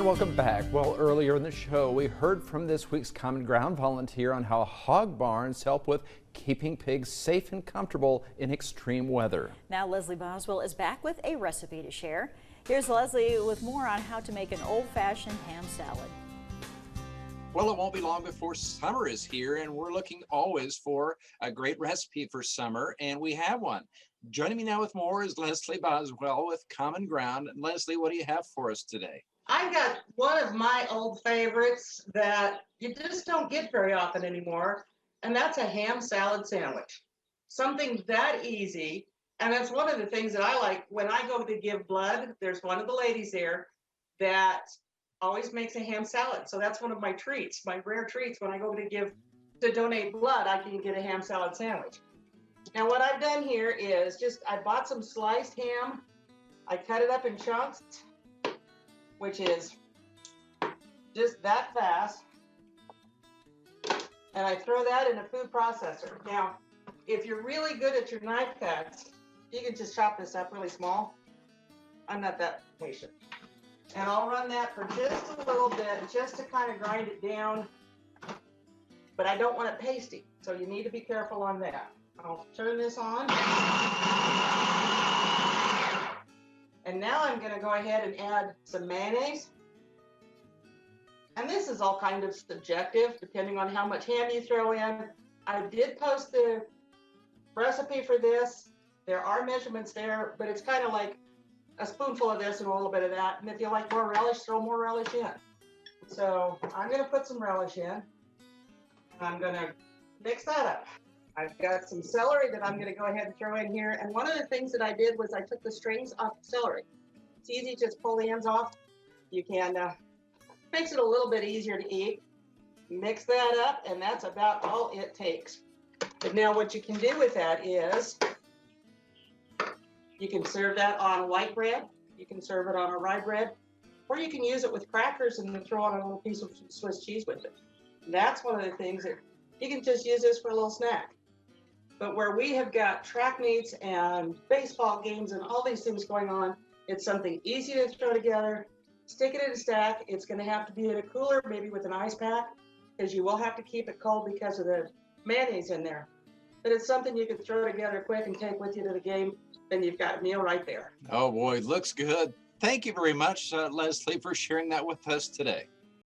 welcome back. Well, earlier in the show, we heard from this week's Common Ground volunteer on how hog barns help with keeping pigs safe and comfortable in extreme weather. Now Leslie Boswell is back with a recipe to share. Here's Leslie with more on how to make an old-fashioned ham salad. Well, it won't be long before summer is here, and we're looking always for a great recipe for summer, and we have one. Joining me now with more is Leslie Boswell with Common Ground. And Leslie, what do you have for us today? I got one of my old favorites that you just don't get very often anymore, and that's a ham salad sandwich. Something that easy, and that's one of the things that I like when I go to give blood. There's one of the ladies there that always makes a ham salad, so that's one of my treats, my rare treats. When I go to donate blood, I can get a ham salad sandwich. Now what I've done here is I bought some sliced ham. I cut it up in chunks, which is just that fast, and I throw that in a food processor. Now, if you're really good at your knife cuts, you can just chop this up really small. I'm not that patient. And I'll run that for just a little bit, just to kind of grind it down, but I don't want it pasty, so you need to be careful on that. I'll turn this on. And now I'm going to go ahead and add some mayonnaise. And this is all kind of subjective, depending on how much ham you throw in. I did post the recipe for this. There are measurements there, but it's kind of like a spoonful of this and a little bit of that. And if you like more relish, throw more relish in. So I'm going to put some relish in. I'm going to mix that up. I've got some celery that I'm going to go ahead and throw in here. And one of the things that I did was I took the strings off the celery. It's easy, just pull the ends off. You can makes it a little bit easier to eat. Mix that up, and that's about all it takes. But now what you can do with that is you can serve that on white bread, you can serve it on a rye bread, or you can use it with crackers and then throw on a little piece of Swiss cheese with it. And that's one of the things that you can just use this for a little snack. But where we have got track meets and baseball games and all these things going on, it's something easy to throw together. Stick it in a stack. It's going to have to be in a cooler, maybe with an ice pack, because you will have to keep it cold because of the mayonnaise in there. But it's something you can throw together quick and take with you to the game, then you've got a meal right there. Oh boy, looks good. Thank you very much, Leslie, for sharing that with us today.